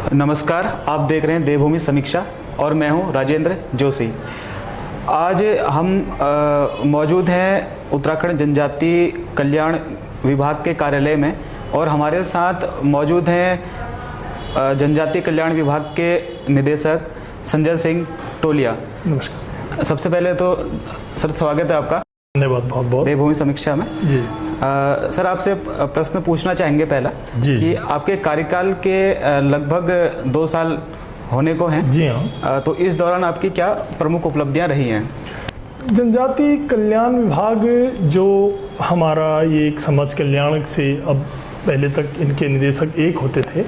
नमस्कार, आप देख रहे हैं देवभूमि समीक्षा और मैं हूं राजेंद्र जोशी। आज हम मौजूद हैं उत्तराखंड जनजाति कल्याण विभाग के कार्यालय में और हमारे साथ मौजूद हैं जनजाति कल्याण विभाग के निदेशक संजय सिंह टोलिया। नमस्कार। सबसे पहले तो सर स्वागत है आपका। धन्यवाद बहुत बहुत। देवभूमि समीक्षा में जी सर आपसे प्रश्न पूछना चाहेंगे पहला जी कि आपके कार्यकाल के लगभग 2 साल होने को हैं। जी हाँ। तो इस दौरान आपकी क्या प्रमुख उपलब्धियां रही हैं? जनजाति कल्याण विभाग जो हमारा ये एक समाज कल्याण से अब पहले तक इनके निदेशक एक होते थे,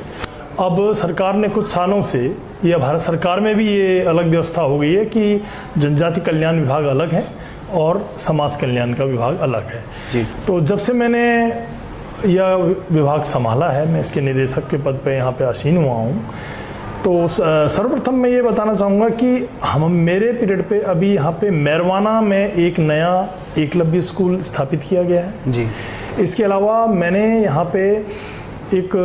अब सरकार ने कुछ सालों से या भारत सरकार में भी ये अलग व्यवस्था हो गई है कि जनजाति कल्याण विभाग अलग है और समाज कल्याण का विभाग अलग है जी। तो जब से मैंने यह विभाग संभाला है, मैं इसके निदेशक के पद पे यहाँ पे आसीन हुआ हूँ, तो सर्वप्रथम मैं ये बताना चाहूँगा कि मेरे पीरियड पे अभी यहाँ पे मैरवाना में एक नया एकलव्य स्कूल स्थापित किया गया है जी। इसके अलावा मैंने यहाँ पे एक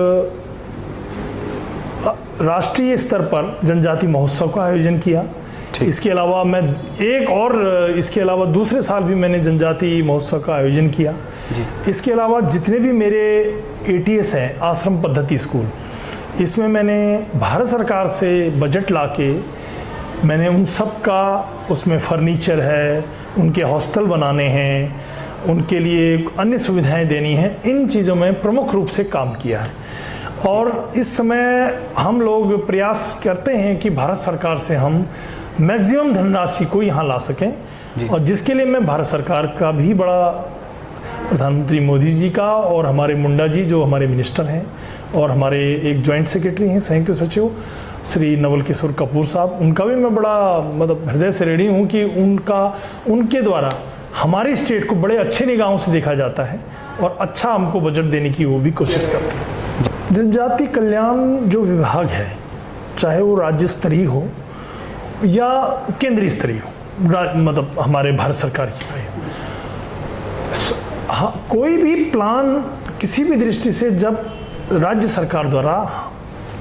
राष्ट्रीय स्तर पर जनजाति महोत्सव का आयोजन किया। इसके अलावा मैं इसके अलावा दूसरे साल भी मैंने जनजाति महोत्सव का आयोजन किया जी। इसके अलावा जितने भी मेरे ATS हैं, आश्रम पद्धति स्कूल, इसमें मैंने भारत सरकार से बजट लाके मैंने उन सब का, उसमें फर्नीचर है, उनके हॉस्टल बनाने हैं, उनके लिए अन्य सुविधाएं देनी हैं, इन चीज़ों में प्रमुख रूप से काम किया है। और इस समय हम लोग प्रयास करते हैं कि भारत सरकार से हम मैक्सिमम धनराशि को यहाँ ला सकें और जिसके लिए मैं भारत सरकार का भी बड़ा, प्रधानमंत्री मोदी जी का और हमारे मुंडा जी जो हमारे मिनिस्टर हैं और हमारे एक जॉइंट सेक्रेटरी हैं, संयुक्त सचिव श्री नवल किशोर कपूर साहब, उनका भी मैं बड़ा हृदय से ऋणी हूँ कि उनके द्वारा हमारी स्टेट को बड़े अच्छे निगाहों से देखा जाता है और अच्छा हमको बजट देने की वो भी कोशिश करते हैं। जनजाति कल्याण जो विभाग है, चाहे वो राज्य स्तरीय हो या केंद्रीय स्तरीय हो, हमारे भारत सरकार की कोई भी प्लान किसी भी दृष्टि से जब राज्य सरकार द्वारा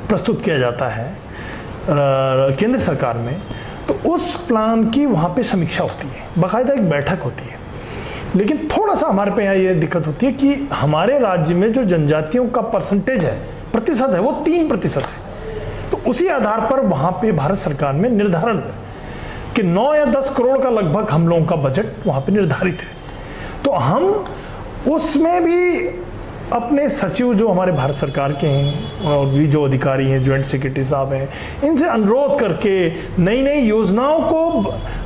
प्रस्तुत किया जाता है केंद्र सरकार में, तो उस प्लान की वहाँ पे समीक्षा होती है, बाकायदा एक बैठक होती है। लेकिन थोड़ा सा हमारे पे यहाँ ये दिक्कत होती है कि हमारे राज्य में जो जनजातियों का परसेंटेज है, प्रतिशत है, वो 3% है। तो उसी आधार पर वहाँ पे भारत सरकार में निर्धारण है कि 9 या 10 करोड़ का लगभग हम लोगों का बजट वहाँ पे निर्धारित है। तो हम उसमें भी अपने सचिव जो हमारे भारत सरकार के हैं और भी जो अधिकारी हैं, जॉइंट सेक्रेटरी साहब हैं, इनसे अनुरोध करके नई नई योजनाओं को,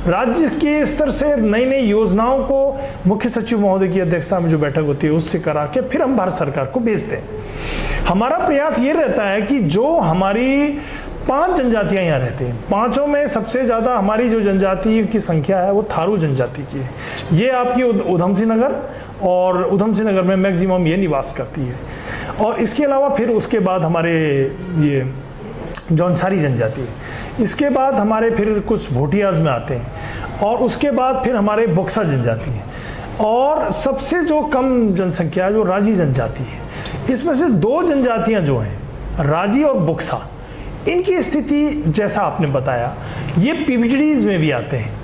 राज्य के स्तर से नई नई योजनाओं को मुख्य सचिव महोदय की अध्यक्षता में जो बैठक होती है उससे करा के फिर हम भारत सरकार को भेजते हैं। हमारा प्रयास ये रहता है कि जो हमारी 5 जनजातियां यहाँ रहती हैं, 5 में सबसे ज़्यादा हमारी जो जनजाति की संख्या है वो थारू जनजाति की है। ये आपकी उधम सिंह नगर और उधम सिंह नगर में मैक्सिमम ये निवास करती है। और इसके अलावा फिर उसके बाद हमारे ये जौनसारी जनजाति है, इसके बाद हमारे फिर कुछ भोटियाज में आते हैं और उसके बाद फिर हमारे बोक्सा जनजाति है और सबसे जो कम जनसंख्या जो राजी जनजाति है। इसमें से 2 जनजातियां जो हैं, राजी और बोक्सा, इनकी स्थिति जैसा आपने बताया ये PBTDs में भी आते हैं।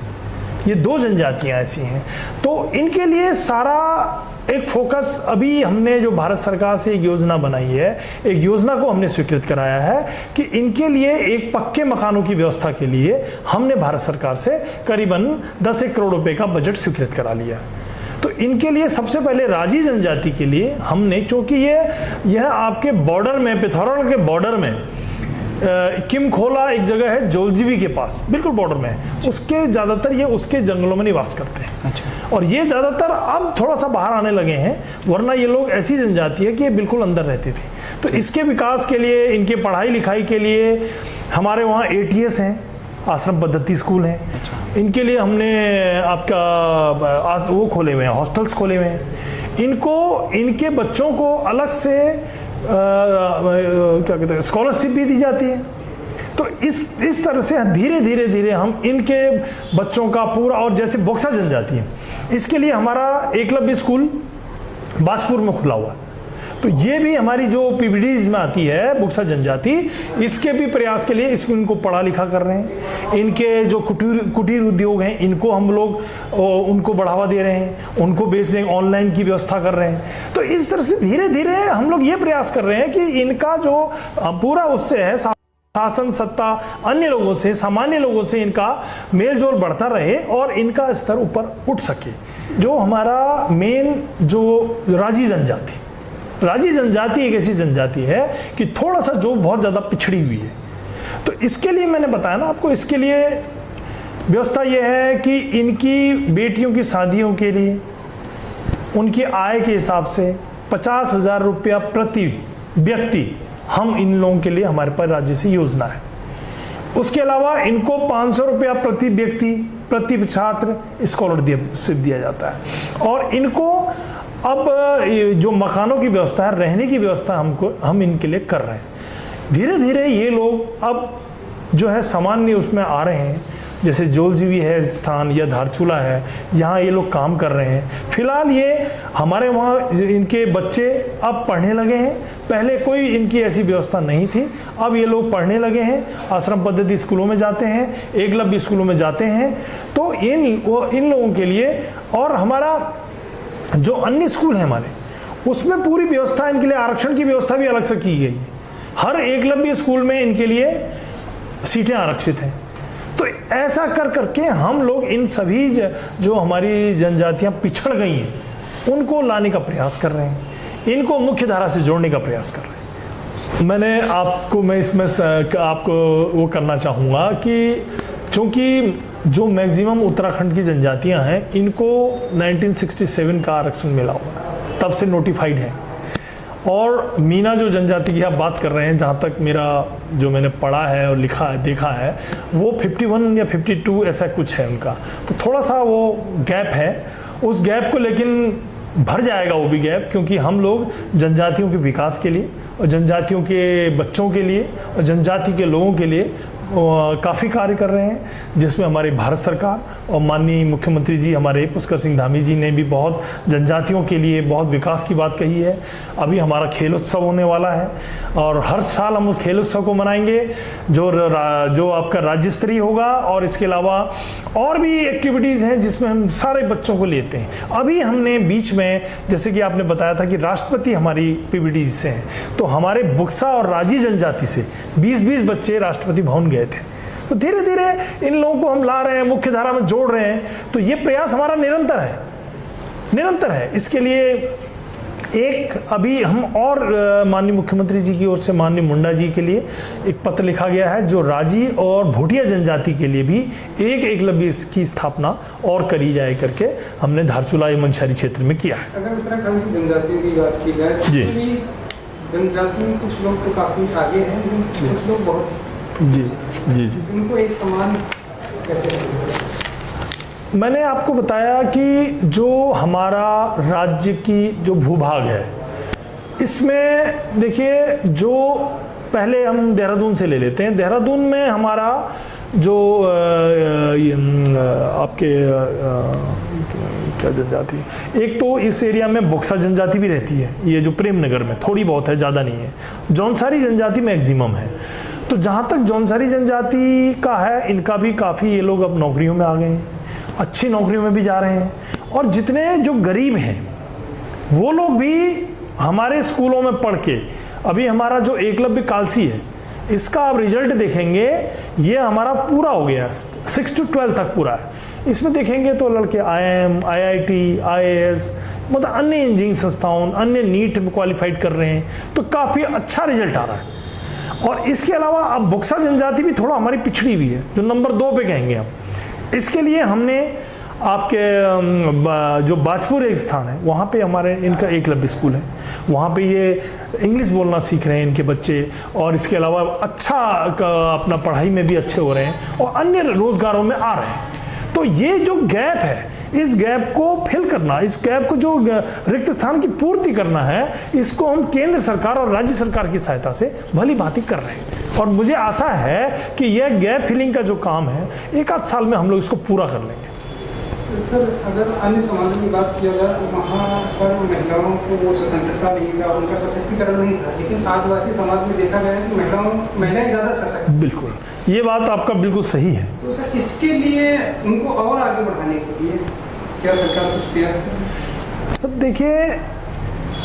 ये 2 जनजातियां ऐसी हैं, तो इनके लिए सारा एक फोकस अभी हमने जो भारत सरकार से एक योजना बनाई है, एक योजना को हमने स्वीकृत कराया है कि इनके लिए एक पक्के मकानों की व्यवस्था के लिए हमने भारत सरकार से करीबन 10 करोड़ रुपए का बजट स्वीकृत करा लिया। तो इनके लिए सबसे पहले राजी जनजाति के लिए हमने, क्योंकि यह आपके बॉर्डर में, पिथौरागढ़ के बॉर्डर में किमखोला एक जगह है जोलजीबी के पास, बिल्कुल बॉर्डर में, उसके ज़्यादातर ये उसके जंगलों में निवास करते हैं। अच्छा। और ये ज़्यादातर अब थोड़ा सा बाहर आने लगे हैं, वरना ये लोग ऐसी जनजाति है कि ये बिल्कुल अंदर रहती थी। तो इसके विकास के लिए, इनके पढ़ाई लिखाई के लिए हमारे वहाँ ATS हैं, आश्रम पद्धति स्कूल हैं। अच्छा। इनके लिए हमने आपका वो खोले हुए हैं, हॉस्टल्स खोले हुए हैं। इनके बच्चों को अलग से क्या कहते हैं, स्कॉलरशिप भी दी जाती है। तो इस तरह से धीरे धीरे हम इनके बच्चों का पूरा, और जैसे बोक्सा जनजाति है, इसके लिए हमारा एकलव्य स्कूल बाजपुर में खुला हुआ है। तो ये भी हमारी जो पीबीडीज में आती है बुक्सा जनजाति, इसके भी प्रयास के लिए इसको इनको पढ़ा लिखा कर रहे हैं। इनके जो कुटीर उद्योग हैं इनको हम लोग उनको बढ़ावा दे रहे हैं, उनको बेचने ऑनलाइन की व्यवस्था कर रहे हैं। तो इस तरह से धीरे धीरे हम लोग ये प्रयास कर रहे हैं कि इनका जो पूरा उससे है शासन सत्ता अन्य लोगों से, सामान्य लोगों से इनका मेल जोल बढ़ता रहे और इनका स्तर ऊपर उठ सके। जो हमारा मेन जो राजी जनजाति एक ऐसी जनजाति है कि थोड़ा सा जो बहुत ज़्यादा पिछड़ी हुई है। तो इसके लिए मैंने बताया ना आपको, इसके लिए व्यवस्था यह है कि इनकी बेटियों की शादियों के लिए उनकी आय के हिसाब से 50,000 रुपया प्रति व्यक्ति हम इन लोगों के लिए, हमारे पास राज्य से योजना है। उसके अलावा इनको 500 रुपया प्रति व्यक्ति प्रति छात्र स्कॉलरशिप दिया जाता है। और इनको अब जो मकानों की व्यवस्था है, रहने की व्यवस्था हम इनके लिए कर रहे हैं। धीरे धीरे ये लोग अब जो है सामान्य उसमें आ रहे हैं। जैसे जोलजीवी है स्थान या धारचूला है, यहाँ ये लोग काम कर रहे हैं। फिलहाल ये हमारे वहाँ इनके बच्चे अब पढ़ने लगे हैं। पहले कोई इनकी ऐसी व्यवस्था नहीं थी, अब ये लोग पढ़ने लगे हैं। आश्रम पद्धति स्कूलों में जाते हैं, एकलव्य स्कूलों में जाते हैं। तो इन लोगों के लिए, और हमारा जो अन्य स्कूल है हमारे, उसमें पूरी व्यवस्था इनके लिए, आरक्षण की व्यवस्था भी अलग से की गई है। हर एकलव्य स्कूल में इनके लिए सीटें आरक्षित हैं। तो ऐसा कर करके हम लोग इन सभी जो हमारी जनजातियां पिछड़ गई हैं उनको लाने का प्रयास कर रहे हैं, इनको मुख्य धारा से जोड़ने का प्रयास कर रहे हैं। मैं इसमें आपको वो करना चाहूँगा कि चूँकि जो मैक्सिमम उत्तराखंड की जनजातियां हैं इनको 1967 का आरक्षण मिला हुआ, तब से नोटिफाइड है। और मीना जो जनजाति की आप बात कर रहे हैं, जहाँ तक मेरा जो मैंने पढ़ा है और लिखा है देखा है, वो 51 या 52 ऐसा कुछ है उनका। तो थोड़ा सा वो गैप है, उस गैप को लेकिन भर जाएगा वो भी गैप, क्योंकि हम लोग जनजातियों के विकास के लिए और जनजातियों के बच्चों के लिए और जनजाति के लोगों के लिए काफ़ी कार्य कर रहे हैं, जिसमें हमारी भारत सरकार और माननीय मुख्यमंत्री जी हमारे पुष्कर सिंह धामी जी ने भी बहुत जनजातियों के लिए बहुत विकास की बात कही है। अभी हमारा खेल उत्सव होने वाला है और हर साल हम उस खेल उत्सव को मनाएंगे जो आपका राज्य स्तरीय होगा। और इसके अलावा और भी एक्टिविटीज़ हैं जिसमें हम सारे बच्चों को लेते हैं। अभी हमने बीच में, जैसे कि आपने बताया था कि राष्ट्रपति हमारी पीबीडी से हैं, तो हमारे बुक्सा और राजी जनजाति से 20-20 बच्चे राष्ट्रपति भवन गए थे। तो धीरे धीरे इन लोगों को हम ला रहे हैं, मुख्य धारा में जोड़ रहे हैं। तो ये प्रयास हमारा निरंतर है। इसके लिए एक अभी हम और माननीय मुख्यमंत्री जी की ओर से माननीय मुंडा जी के लिए एक पत्र लिखा गया है, जो राजी और भोटिया जनजाति के लिए भी एक एकलव्य की स्थापना और करी जाए करके हमने धारचूला एवं मंशारी क्षेत्र में किया है। अगर उत्तराखंड की जनजातियों की बात की जाए तो जी, जनजातियों में कुछ लोग तो काफ़ी आगे हैं, लेकिन कुछ लोग बहुत जी, उनको एक समान कैसे? मैंने आपको बताया कि जो हमारा राज्य की जो भूभाग है, इसमें देखिए, जो पहले हम देहरादून से ले लेते हैं। देहरादून में हमारा जो आपके क्या जनजाति, एक तो इस एरिया में बुक्सा जनजाति भी रहती है, ये जो प्रेम नगर में थोड़ी बहुत है, ज़्यादा नहीं है। जौनसारी जनजाति मैक्सिमम है। तो जहाँ तक जौनसारी जनजाति का है, इनका भी काफ़ी ये लोग अब नौकरियों में आ गए हैं, अच्छी नौकरियों में भी जा रहे हैं। और जितने जो गरीब हैं वो लोग भी हमारे स्कूलों में पढ़ के, अभी हमारा जो एकलव्य कालसी है, इसका आप रिजल्ट देखेंगे, ये हमारा पूरा हो गया, 6 to 12 तक पूरा है। इसमें देखेंगे तो लड़के IIM, IIT, IAS, मतलब अन्य इंजीनियरिंग संस्थाओं, अन्य नीट में क्वालिफाइड कर रहे हैं। तो काफ़ी अच्छा रिजल्ट आ रहा है। और इसके अलावा अब बुक्सा जनजाति भी थोड़ा हमारी पिछड़ी हुई है, जो नंबर 2 पे कहेंगे हम। इसके लिए हमने आपके जो बाजपुर एक स्थान है, वहाँ पे हमारे इनका एकलव्य स्कूल है। वहाँ पे ये इंग्लिश बोलना सीख रहे हैं इनके बच्चे, और इसके अलावा अच्छा अपना पढ़ाई में भी अच्छे हो रहे हैं और अन्य रोजगारों में आ रहे हैं। तो ये जो गैप है, इस गैप को फिल करना, इस गैप को जो रिक्त स्थान की पूर्ति करना है, इसको हम केंद्र सरकार और राज्य सरकार की सहायता से भली भांति कर रहे हैं। और मुझे आशा है कि यह गैप फिलिंग का जो काम है, 1 आध साल में हम लोग इसको पूरा कर लेंगे। सर अगर अन्य समाजों की बात किया जाए तो वहाँ पर महिलाओं को वो स्वतंत्रता नहीं था, उनका सशक्तिकरण नहीं था, लेकिन आदिवासी समाज में देखा गया है कि महिलाएं ज़्यादा सशक्त। बिल्कुल, ये बात आपका बिल्कुल सही है। तो सर इसके लिए उनको और आगे बढ़ाने के लिए क्या सरकार कुछ प्रयास करे? सब देखिए,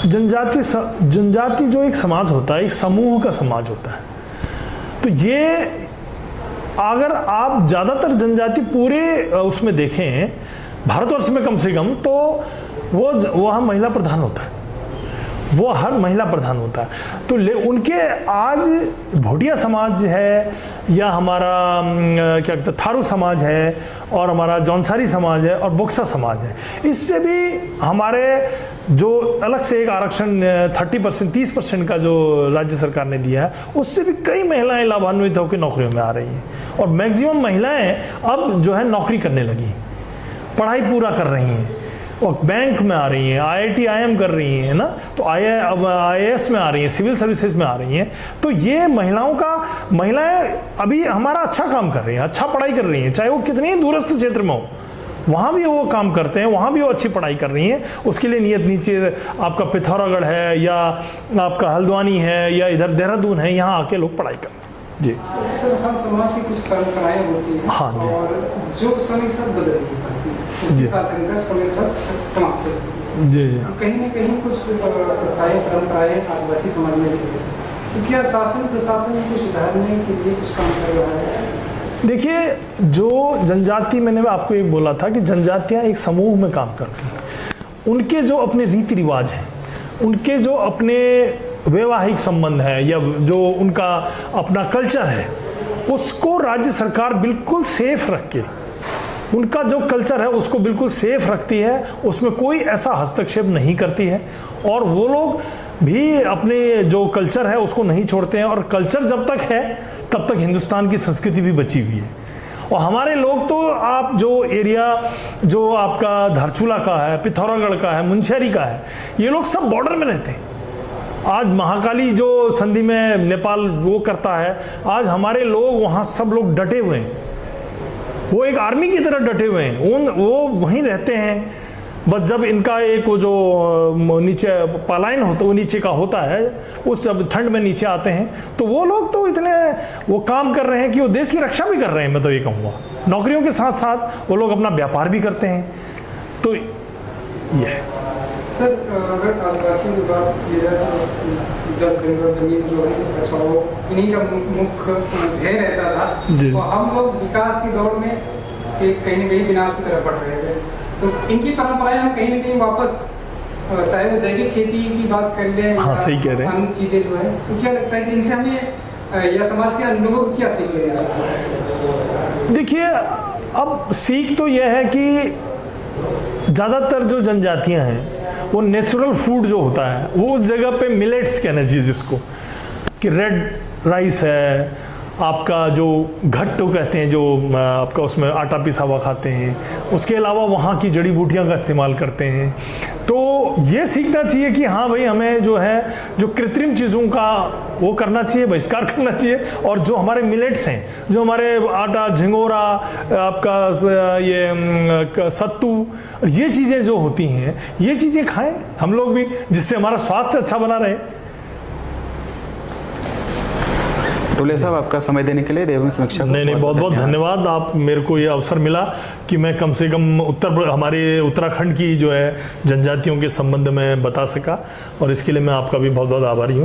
जनजाति जो एक समाज होता है, एक समूह का समाज होता है। तो ये अगर आप ज़्यादातर जनजाति पूरे उसमें देखें भारतवर्ष में कम से कम, तो वो वहाँ महिला प्रधान होता है, वो हर महिला प्रधान होता है। तो उनके आज भोटिया समाज है या हमारा क्या कहते हैं थारू समाज है और हमारा जौनसारी समाज है और बोक्सा समाज है, इससे भी हमारे जो अलग से एक आरक्षण 30% 30% का जो राज्य सरकार ने दिया है, उससे भी कई महिलाएं लाभान्वित होकर नौकरियों में आ रही हैं। और मैक्सिमम महिलाएं अब जो है नौकरी करने लगी, पढ़ाई पूरा कर रही हैं और बैंक में आ रही हैं, IIT IIM कर रही हैं ना, तो अब IAS में आ रही हैं, सिविल सर्विसेज में आ रही हैं। तो ये महिलाएं अभी हमारा अच्छा काम कर रही हैं, अच्छा पढ़ाई कर रही हैं, चाहे वो कितने ही दूरस्थ क्षेत्र में हो, वहाँ भी वो काम करते हैं, वहाँ भी वो अच्छी पढ़ाई कर रही हैं। उसके लिए नियत नीचे आपका पिथौरागढ़ है या आपका हल्द्वानी है या इधर देहरादून है, यहाँ आके लोग पढ़ाई कर जी। सर हर समाज की कुछ परंपराएं होती हैं, हाँ जी, और जो समय के साथ बदल नहीं पाती, उसकी आशंका समय के साथ समाप्त हो जाती है। जी जी। कहीं न कहीं कुछ प्रथाएं परंपराएं आदिवासी समाज में भी है, तो क्या शासन प्रशासन को सुधारने के लिए कुछ काम कर रहा है? देखिए, जो जनजाति, मैंने आपको एक बोला था कि जनजातियाँ एक समूह में काम करती हैं। उनके जो अपने रीति रिवाज हैं, उनके जो अपने वैवाहिक संबंध है या जो उनका अपना कल्चर है, उसको राज्य सरकार बिल्कुल सेफ रख के, उनका जो कल्चर है उसको बिल्कुल सेफ रखती है, उसमें कोई ऐसा हस्तक्षेप नहीं करती है। और वो लोग भी अपने जो कल्चर है उसको नहीं छोड़ते हैं। और कल्चर जब तक है तब तक हिंदुस्तान की संस्कृति भी बची हुई है। और हमारे लोग तो आप जो एरिया जो आपका धारचूला का है, पिथौरागढ़ का है, मुनस्यारी का है, ये लोग सब बॉर्डर में रहते हैं। आज महाकाली जो संधि में नेपाल वो करता है, आज हमारे लोग वहाँ सब लोग डटे हुए हैं, वो एक आर्मी की तरह डटे हुए हैं, वो वहीं रहते हैं। बस जब इनका एक वो जो नीचे पलायन होता, वो नीचे का होता है, उस जब ठंड में नीचे आते हैं, तो वो लोग तो इतने वो काम कर रहे हैं कि वो देश की रक्षा भी कर रहे हैं। मैं तो ये कहूँगा, नौकरियों के साथ साथ वो लोग अपना व्यापार भी करते हैं। तो ये सर अगर आदिवासी की बात की जाए तो जल जंगल जमीन जो है अच्छा वो इन्हीं का मुख्य ध्येय रहता था, तो हम लोग विकास की दौड़ में कहीं न कहीं विनाश की तरफ बढ़ रहे थे। तो इनकी परंपराएं हम कहीं न कहीं वापस, चाहे वो जैविक खेती की बात कर लें, हाँ सही कह रहे हैं, अन्य चीज़ें जो है, तो क्या लगता है कि इनसे हमें या समाज के अन्य लोगों को क्या सीख लेनी चाहिए? देखिए, अब सीख तो यह है कि ज़्यादातर जो जनजातियां हैं वो नेचुरल फूड जो होता है वो उस जगह पे मिलेट्स कहना चाहिए जिसको, कि रेड राइस है, आपका जो घट्टो कहते हैं, जो आपका उसमें आटा पिसा हुआ खाते हैं, उसके अलावा वहाँ की जड़ी बूटियाँ का इस्तेमाल करते हैं। तो ये सीखना चाहिए कि हाँ भाई, हमें जो है जो कृत्रिम चीज़ों का वो करना चाहिए, बहिष्कार करना चाहिए। और जो हमारे मिलेट्स हैं, जो हमारे आटा, झिंगोरा, आपका ये सत्तू, ये चीज़ें जो होती हैं, ये चीज़ें खाएं हम लोग भी, जिससे हमारा स्वास्थ्य अच्छा बना रहे। टोले साहब, आपका समय देने के लिए देवभूमि समीक्षा को नहीं, बहुत बहुत धन्यवाद। आप मेरे को ये अवसर मिला कि मैं कम से कम हमारे उत्तराखंड की जो है जनजातियों के संबंध में बता सका, और इसके लिए मैं आपका भी बहुत बहुत आभारी हूँ।